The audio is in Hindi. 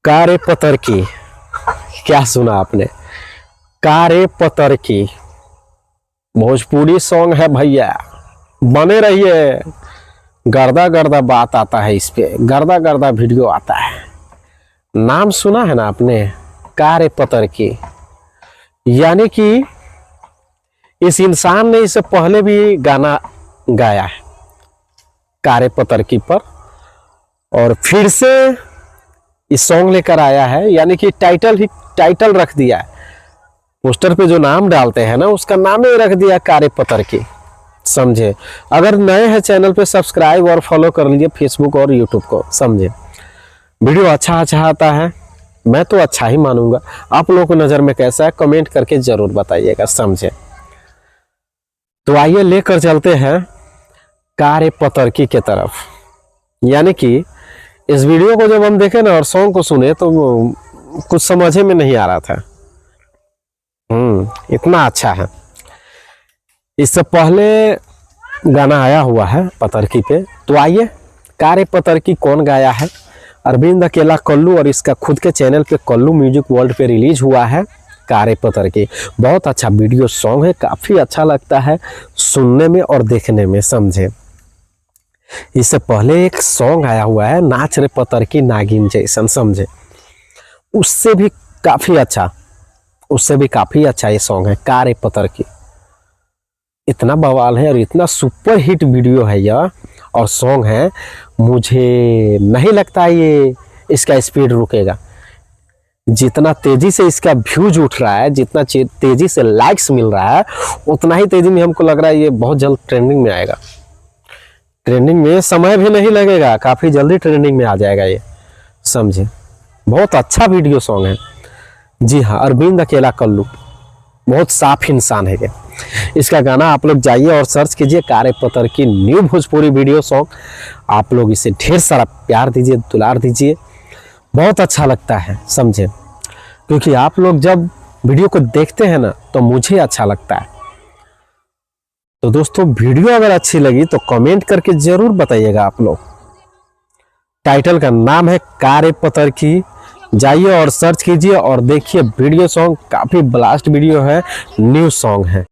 कारे पतर की, क्या सुना आपने? कारे पतर की भोजपुरी सॉन्ग है भैया, बने रहिए। गर्दा गर्दा बात आता है इस पे, गर्दा गर्दा वीडियो आता है। नाम सुना है ना आपने, कारे पतर की। यानी कि इस इंसान ने इससे पहले भी गाना गाया है कारे पतर की पर, और फिर से इस सॉन्ग लेकर आया है। यानी कि टाइटल रख दिया है, पोस्टर पे जो नाम डालते हैं ना उसका नाम ही रख दिया कारे पतर की, समझे। अगर नए हैं चैनल पे सब्सक्राइब और फॉलो कर लीजिए फेसबुक और यूट्यूब को, समझे। वीडियो अच्छा आता है, मैं तो अच्छा ही मानूंगा। आप लोगों को नज़र में कैसा है कमेंट करके जरूर बताइएगा, समझे। तो आइए लेकर चलते हैं कारे पतर की के तरफ। यानी कि इस वीडियो को जब हम देखे ना और सॉन्ग को सुने तो कुछ समझे में नहीं आ रहा था। इतना अच्छा है। इससे पहले गाना आया हुआ है पतर की पे, तो आइए कारे पतर की कौन गाया है। अरविंद अकेला कल्लू, और इसका खुद के चैनल पे कल्लू म्यूजिक वर्ल्ड पे रिलीज हुआ है कारे पतर की। बहुत अच्छा वीडियो सॉन्ग है, काफी अच्छा लगता है सुनने में और देखने में, समझे। इससे पहले एक सॉन्ग आया हुआ है नाच रे पतर की नागिन जैसन, समझे। उससे भी काफी अच्छा ये सॉन्ग है कारे पतर की। इतना बवाल है और इतना सुपर हिट वीडियो है यह और सॉन्ग है। मुझे नहीं लगता ये इसका स्पीड रुकेगा। जितना तेजी से इसका व्यूज उठ रहा है, जितना तेजी से लाइक्स मिल रहा है, उतना ही तेजी में हमको लग रहा है ये बहुत जल्द ट्रेंडिंग में आएगा। ट्रेंडिंग में समय भी नहीं लगेगा, काफी जल्दी ट्रेंडिंग में आ जाएगा ये, समझे। बहुत अच्छा वीडियो सॉन्ग है। जी हाँ, अरविंद अकेला कल्लू बहुत साफ इंसान है ये। इसका गाना आप लोग जाइए और सर्च कीजिए कारे पतर की न्यू भोजपुरी वीडियो सॉन्ग। आप लोग इसे ढेर सारा प्यार दीजिए, दुलार दीजिए, बहुत अच्छा लगता है, समझे। क्योंकि आप लोग जब वीडियो को देखते हैं ना तो मुझे अच्छा लगता है। तो दोस्तों वीडियो अगर अच्छी लगी तो कमेंट करके जरूर बताइएगा आप लोग। टाइटल का नाम है कारे पतर की, जाइए और सर्च कीजिए और देखिए वीडियो सॉन्ग काफी ब्लास्ट वीडियो है, न्यू सॉन्ग है।